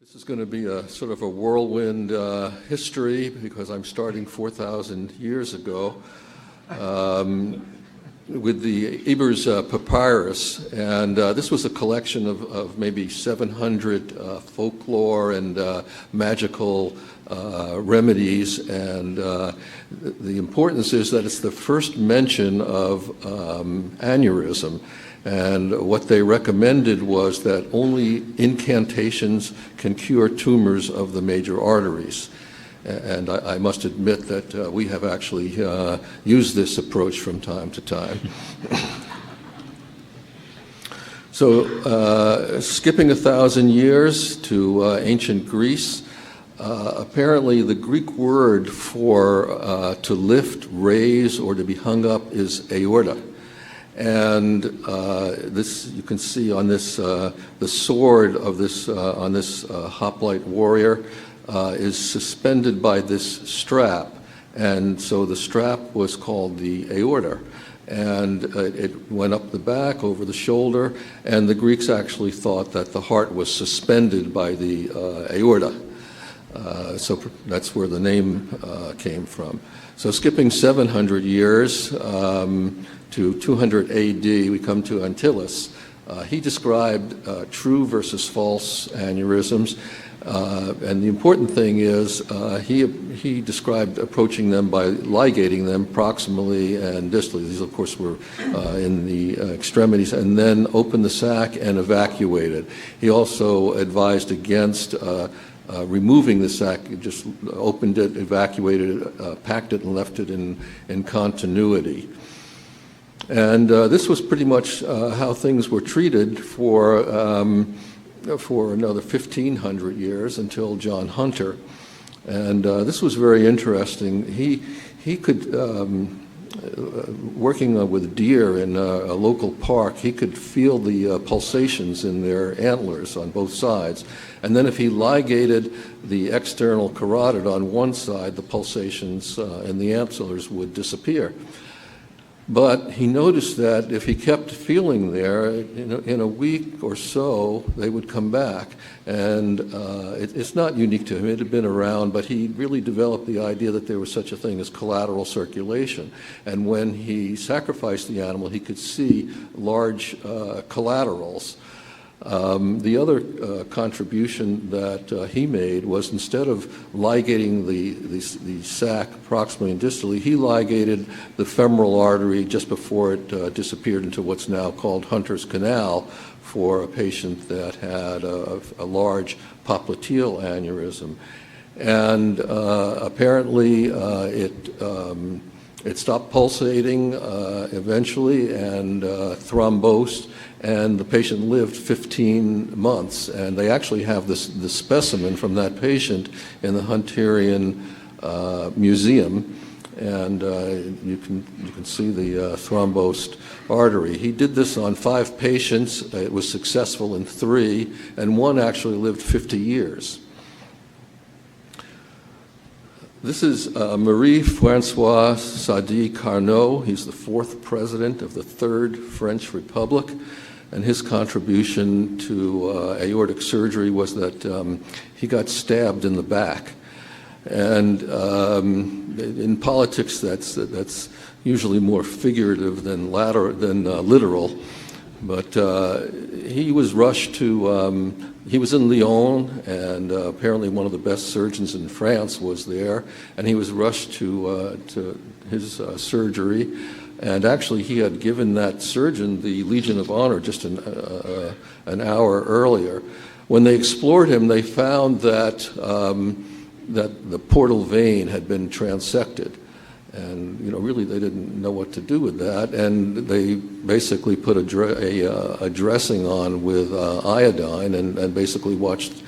This is going to be a sort of a whirlwind history because I'm starting 4,000 years ago with the Ebers Papyrus, and this was a collection of maybe 700 folklore and magical remedies, and the importance is that it's the first mention of aneurysm. And what they recommended was that only incantations can cure tumors of the major arteries. And I must admit that we have actually used this approach from time to time. So skipping 1,000 years to ancient Greece, apparently the Greek word for to lift, raise, or to be hung up is aorta. And this, you can see on this, the sword of this, on this hoplite warrior is suspended by this strap. And so the strap was called the aorta. And it went up the back, over the shoulder, and the Greeks actually thought that the heart was suspended by the aorta. So that's where the name came from. So skipping 700 years, to 200 AD, we come to Antyllus. He described true versus false aneurysms, and the important thing is he described approaching them by ligating them proximally and distally. These, of course, were in the extremities, and then open the sac and evacuate it. He also advised against removing the sac. He just opened it, evacuated it, packed it, and left it in continuity. And this was pretty much how things were treated for another 1,500 years until John Hunter. And this was very interesting. He could, working with deer in a local park, he could feel the pulsations in their antlers on both sides. And then if he ligated the external carotid on one side, the pulsations in the antlers would disappear. But he noticed that if he kept feeling there, in a week or so, they would come back. And it's not unique to him. It had been around, but he really developed the idea that there was such a thing as collateral circulation. And when he sacrificed the animal, he could see large collaterals. The other contribution that he made was, instead of ligating the sac proximally and distally, he ligated the femoral artery just before it disappeared into what's now called Hunter's Canal for a patient that had a large popliteal aneurysm. And apparently it stopped pulsating eventually and thrombosed, and the patient lived 15 months. And they actually have this specimen from that patient in the Hunterian Museum, and you can see the thrombosed artery. He did this on 5 patients. It was successful in 3, and 1 actually lived 50 years. This is Marie-François Sadi Carnot. He's the 4th president of the 3rd French Republic, and his contribution to aortic surgery was that he got stabbed in the back. And in politics, that's usually more figurative than literal. But he was rushed to, he was in Lyon, and apparently one of the best surgeons in France was there, and he was rushed to his surgery. And actually, he had given that surgeon the Legion of Honor just an hour earlier. When they explored him, they found that the portal vein had been transected. And really, they didn't know what to do with that, and they basically put a dressing on with iodine and basically watched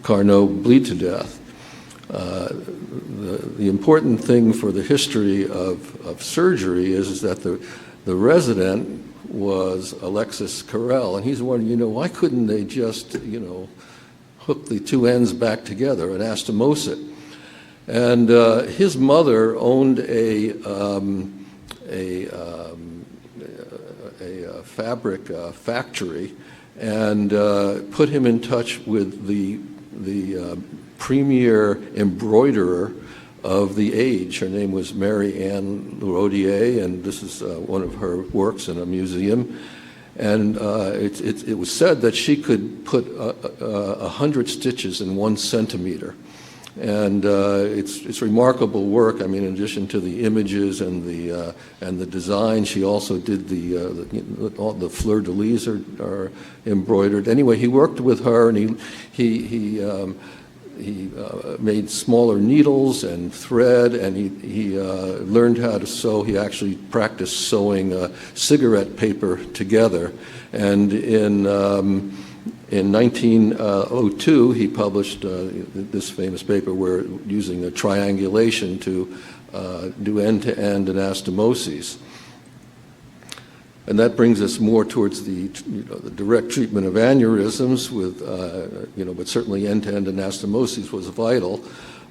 Carnot bleed to death. The important thing for the history of surgery is that the resident was Alexis Carrel, and he's wondering, why couldn't they just, hook the 2 ends back together, anastomose it? And his mother owned a fabric factory, and put him in touch with the premier embroiderer of the age. Her name was Mary Ann Lerodier, and this is one of her works in a museum. And it was said that she could put 100 stitches in 1 centimeter. And it's remarkable work. I mean, in addition to the images and the design, she also did all the fleur-de-lis are embroidered. Anyway, he worked with her, and he made smaller needles and thread, and he learned how to sew. He actually practiced sewing cigarette paper together. And in 1902, he published this famous paper where using a triangulation to do end-to-end anastomoses. And that brings us more towards the direct treatment of aneurysms with, but certainly end-to-end anastomoses was vital.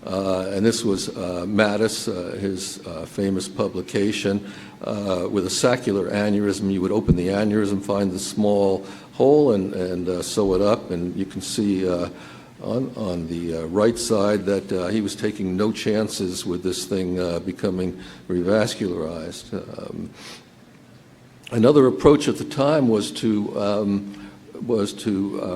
And this was Mattis, his famous publication. With a saccular aneurysm, you would open the aneurysm, find the small hole, and sew it up. And you can see on the right side that he was taking no chances with this thing becoming revascularized. Another approach at the time was to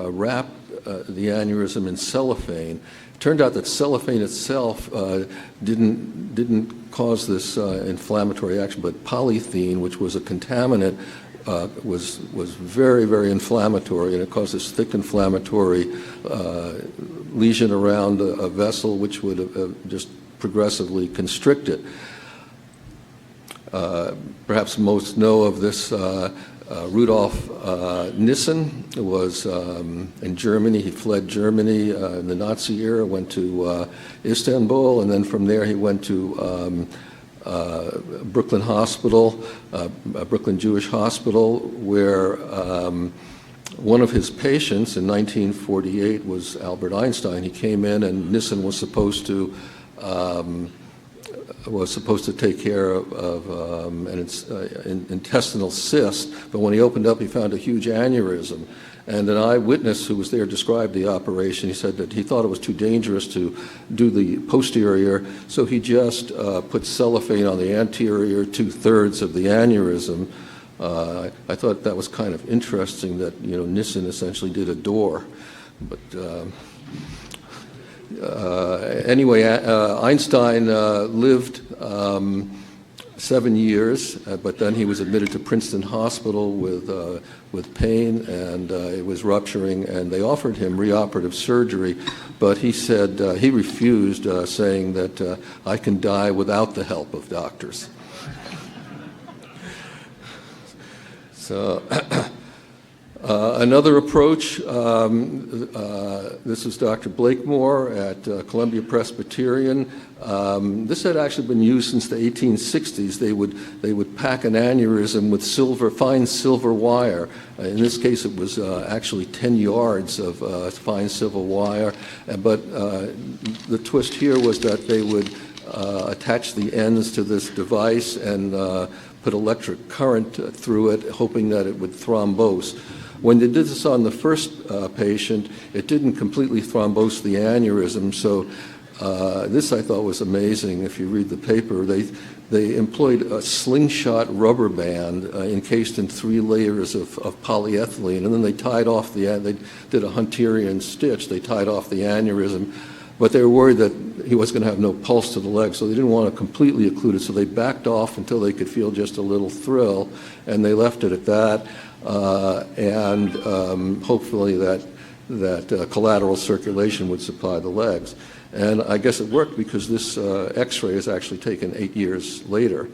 wrap the aneurysm in cellophane. It turned out that cellophane itself didn't cause this inflammatory action, but polythene, which was a contaminant, was very, very inflammatory, and it caused this thick inflammatory lesion around a vessel, which would just progressively constrict it. Perhaps most know of this. Rudolf Nissen was in Germany. He fled Germany in the Nazi era, went to Istanbul, and then from there he went to Brooklyn Hospital, Brooklyn Jewish Hospital, where one of his patients in 1948 was Albert Einstein. He came in, and Nissen was supposed to take care of an intestinal cyst, but when he opened up, he found a huge aneurysm. And an eyewitness who was there described the operation. He said that he thought it was too dangerous to do the posterior, so he just put cellophane on the anterior 2/3 of the aneurysm. I thought that was kind of interesting that, Nissen essentially did a door. But anyway, Einstein lived 7 years, but then he was admitted to Princeton Hospital with pain, and it was rupturing, and they offered him reoperative surgery, but he said he refused, saying that I can die without the help of doctors. So. Another approach, this is Dr. Blakemore at Columbia Presbyterian. This had actually been used since the 1860s. They would pack an aneurysm with fine silver wire. In this case, it was actually 10 yards of fine silver wire. But the twist here was that they would attach the ends to this device and put electric current through it, hoping that it would thrombose. When they did this on the first patient, it didn't completely thrombose the aneurysm, so this I thought was amazing. If you read the paper, they employed a slingshot rubber band encased in 3 layers of polyethylene, and then they tied off they did a Hunterian stitch. They tied off the aneurysm, but they were worried that he was going to have no pulse to the leg, so they didn't want to completely occlude it, so they backed off until they could feel just a little thrill, and they left it at that. And hopefully that collateral circulation would supply the legs. And I guess it worked because this X-ray is actually taken 8 years later.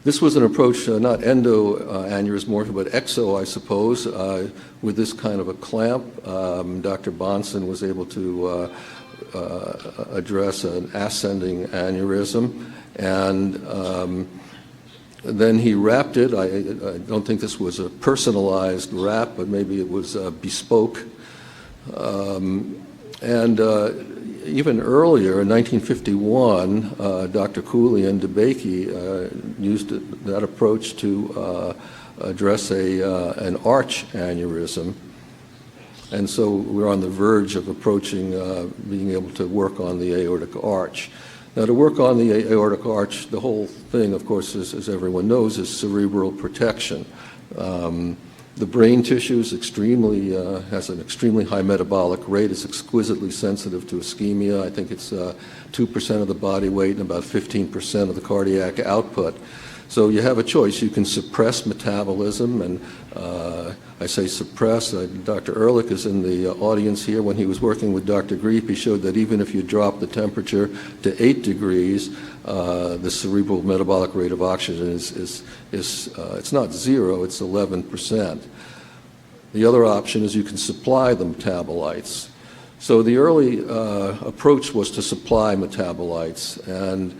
This was an approach, not endoaneurysmorphic, but exo, I suppose, with this kind of a clamp. Dr. Bonson was able to address an ascending aneurysm, and then he wrapped it. I don't think this was a personalized wrap, but maybe it was bespoke. And even earlier, in 1951, Dr. Cooley and DeBakey used that approach to address an arch aneurysm. And so we're on the verge of approaching being able to work on the aortic arch. Now, to work on the aortic arch, the whole thing, of course, as everyone knows, is cerebral protection. The brain tissue is has an extremely high metabolic rate. It's exquisitely sensitive to ischemia. I think it's 2% of the body weight and about 15% of the cardiac output. So you have a choice. You can suppress metabolism, and I say suppress. Dr. Ehrlich is in the audience here. When he was working with Dr. Griep, he showed that even if you drop the temperature to 8 degrees, the cerebral metabolic rate of oxygen is it's not 0, it's 11%. The other option is you can supply the metabolites. So the early approach was to supply metabolites, and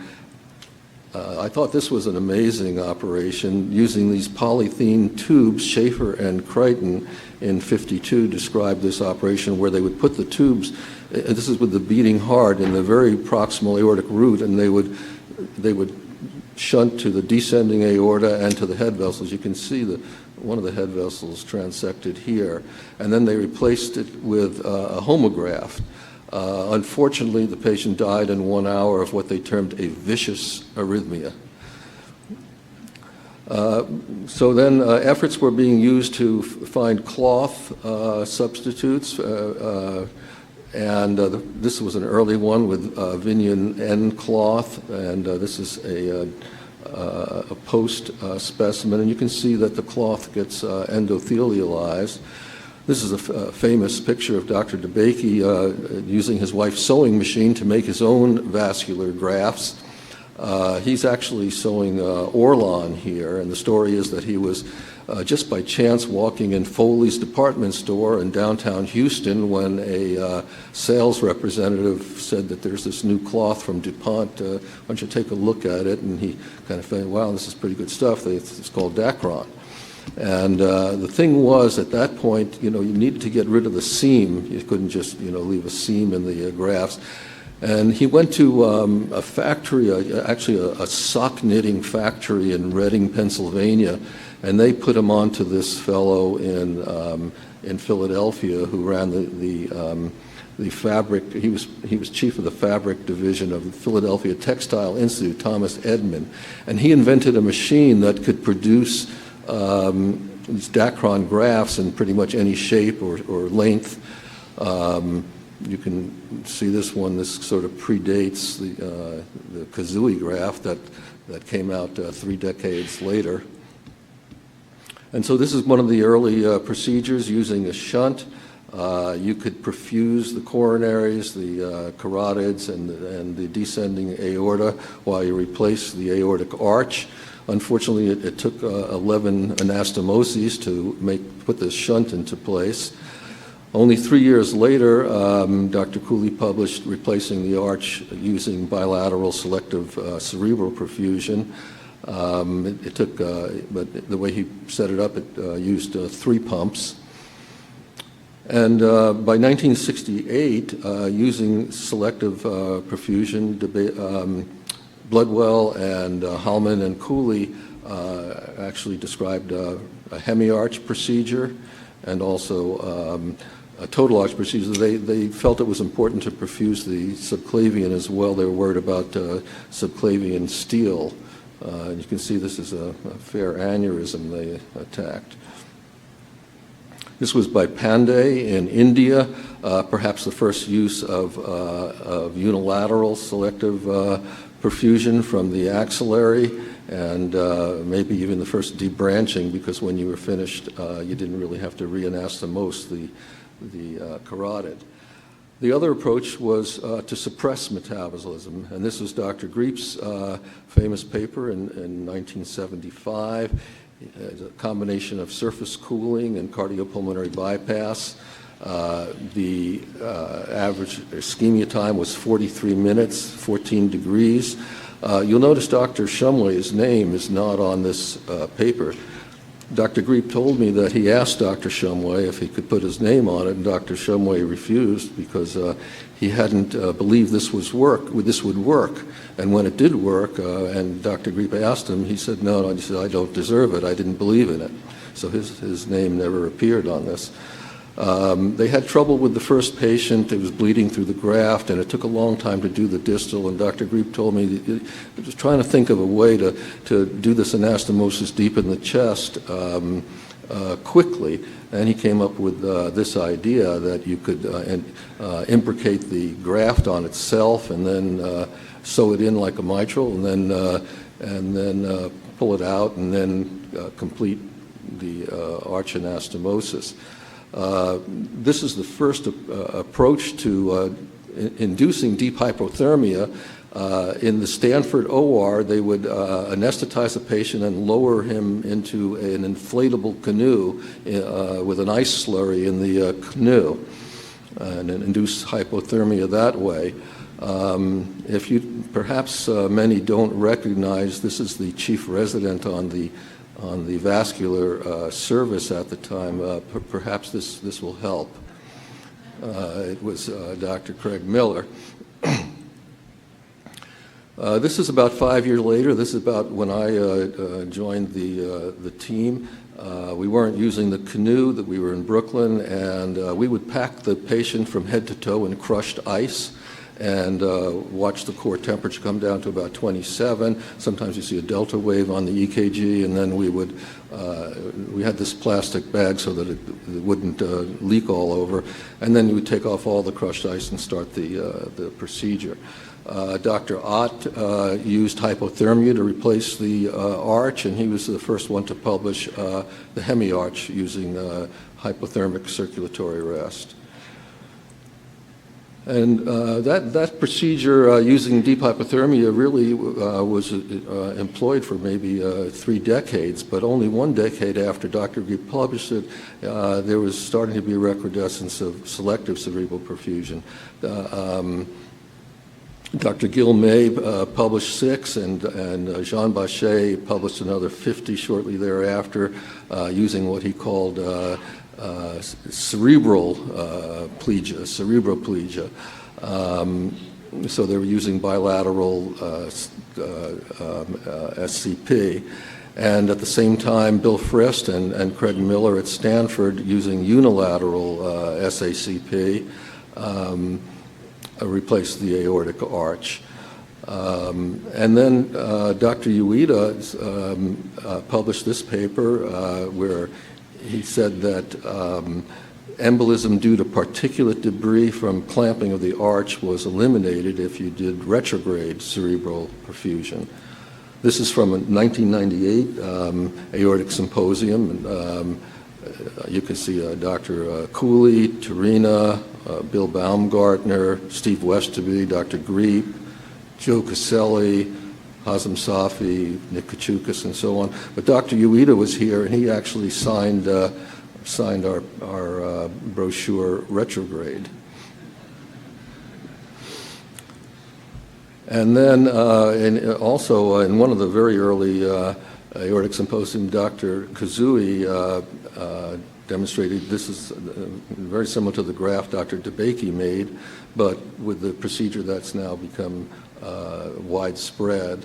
I thought this was an amazing operation using these polythene tubes. Schaefer and Crichton in '52 described this operation where they would put the tubes, and this is with the beating heart, in the very proximal aortic root, and they would shunt to the descending aorta and to the head vessels. You can see one of the head vessels transected here, and then they replaced it with a homograft. Unfortunately, the patient died in 1 hour of what they termed a vicious arrhythmia. So then efforts were being used to find cloth substitutes, and this was an early one with Vinian N cloth, and this is a post specimen, and you can see that the cloth gets endothelialized. This is a famous picture of Dr. DeBakey using his wife's sewing machine to make his own vascular grafts. He's actually sewing Orlon here, and the story is that he was just by chance walking in Foley's department store in downtown Houston when a sales representative said that there's this new cloth from DuPont. Why don't you take a look at it? And he kind of thought, wow, this is pretty good stuff. It's called Dacron. And the thing was, at that point, you needed to get rid of the seam. You couldn't just, leave a seam in the grafts. And he went to a factory, actually a sock knitting factory in Reading, Pennsylvania, and they put him onto this fellow in Philadelphia who ran the fabric. He was chief of the fabric division of the Philadelphia Textile Institute, Thomas Edman, and he invented a machine that could produce these Dacron grafts in pretty much any shape or length. You can see this one. This sort of predates the Kazooie graft that came out 3 decades later. And so this is one of the early procedures using a shunt. You could perfuse the coronaries, the carotids, and the descending aorta while you replace the aortic arch. Unfortunately, it took 11 anastomoses to put this shunt into place. Only 3 years later, Dr. Cooley published replacing the arch using bilateral selective cerebral perfusion. It took, but the way he set it up, it used 3 pumps. And by 1968, using selective perfusion, Bloodwell and Hallman and Cooley actually described a hemiarch procedure and also a total arch procedure. They felt it was important to perfuse the subclavian as well. They were worried about subclavian steel. You can see this is a fair aneurysm they attacked. This was by Pandey in India, perhaps the first use of unilateral selective perfusion from the axillary, and maybe even the first debranching, because when you were finished, you didn't really have to reanastomose the carotid. The other approach was to suppress metabolism, and this was Dr. Griep's famous paper in 1975. It's a combination of surface cooling and cardiopulmonary bypass. The average ischemia time was 43 minutes, 14 degrees. You'll notice Dr. Shumway's name is not on this paper. Dr. Griep told me that he asked Dr. Shumway if he could put his name on it, and Dr. Shumway refused because he hadn't believed this would work. And when it did work, and Dr. Griep asked him, he said, no, he said, I don't deserve it. I didn't believe in it. So his name never appeared on this. They had trouble with the first patient. It was bleeding through the graft, and it took a long time to do the distal. And Dr. Griep told me that he was trying to think of a way to do this anastomosis deep in the chest quickly. And he came up with this idea that you could imbricate the graft on itself and then sew it in like a mitral, and then pull it out, and then complete the arch anastomosis. This is the first approach to inducing deep hypothermia. In the Stanford OR, they would anesthetize a patient and lower him into an inflatable canoe with an ice slurry in the canoe and induce hypothermia that way. If you, perhaps many don't recognize, this is the chief resident on the vascular service at the time. Perhaps this will help. It was Dr. Craig Miller. This is about 5 years later. This is about when I joined the team. We weren't using the canoe, that we were in Brooklyn, and we would pack the patient from head to toe in crushed ice and watch the core temperature come down to about 27. Sometimes you see a delta wave on the EKG, and then we had this plastic bag so that it wouldn't leak all over, and then you would take off all the crushed ice and start the procedure. Dr. Ott used hypothermia to replace the arch, and he was the first one to publish the hemiarch using hypothermic circulatory arrest. And that procedure using deep hypothermia really was employed for maybe 3 decades, but only 1 decade after Dr. Griep published it, there was starting to be a recrudescence of selective cerebral perfusion. Dr. Gil May published 6, and Jean Bachet published another 50 shortly thereafter, using what he called cerebroplegia. So they were using bilateral SCP. And at the same time, Bill Frist and Craig Miller at Stanford using unilateral SACP replaced the aortic arch. And then Dr. Ueda published this paper where he said that embolism due to particulate debris from clamping of the arch was eliminated if you did retrograde cerebral perfusion. This is from a 1998 aortic symposium. And, you can see Dr. Cooley, Turina, Bill Baumgartner, Steve Westerby, Dr. Griep, Joe Caselli, Hazem Safi, Nick Kachukas, and so on. But Dr. Ueda was here, and he actually signed our brochure Retrograde. And then also in one of the very early aortic symposium, Dr. Kazui demonstrated, this is very similar to the graph Dr. DeBakey made, but with the procedure that's now become widespread.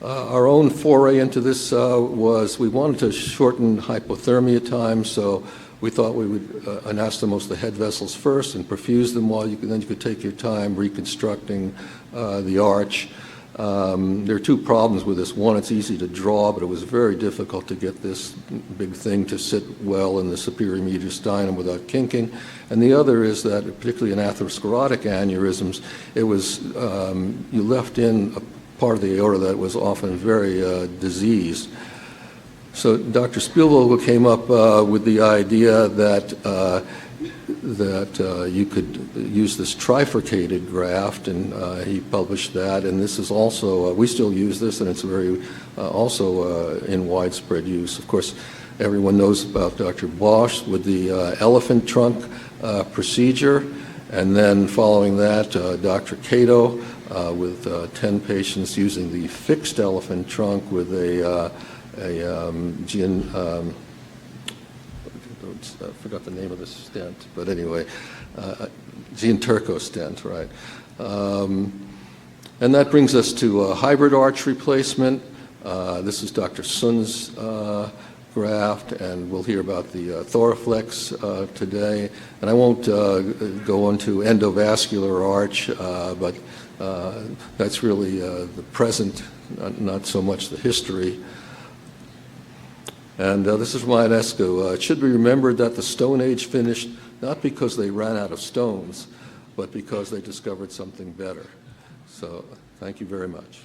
Our own foray into this was we wanted to shorten hypothermia time, so we thought we would anastomose the head vessels first and perfuse them while then you could take your time reconstructing the arch. There are 2 problems with this. One, it's easy to draw, but it was very difficult to get this big thing to sit well in the superior mediastinum without kinking. And the other is that, particularly in atherosclerotic aneurysms, it was, you left in a part of the aorta that was often very diseased. So Dr. Spielvogel came up with the idea that you could use this trifurcated graft, and he published that. And this is also, we still use this, and it's very also in widespread use. Of course, everyone knows about Dr. Bosch with the elephant trunk procedure, and then following that, Dr. Cato with 10 patients using the fixed elephant trunk with a I forgot the name of the stent, but anyway, Gene Turco stent, right? And that brings us to hybrid arch replacement. This is Dr. Sun's graft, and we'll hear about the Thoraflex today. And I won't go into endovascular arch, but that's really the present, not so much the history. And this is from UNESCO. It should be remembered that the Stone Age finished not because they ran out of stones, but because they discovered something better. So thank you very much.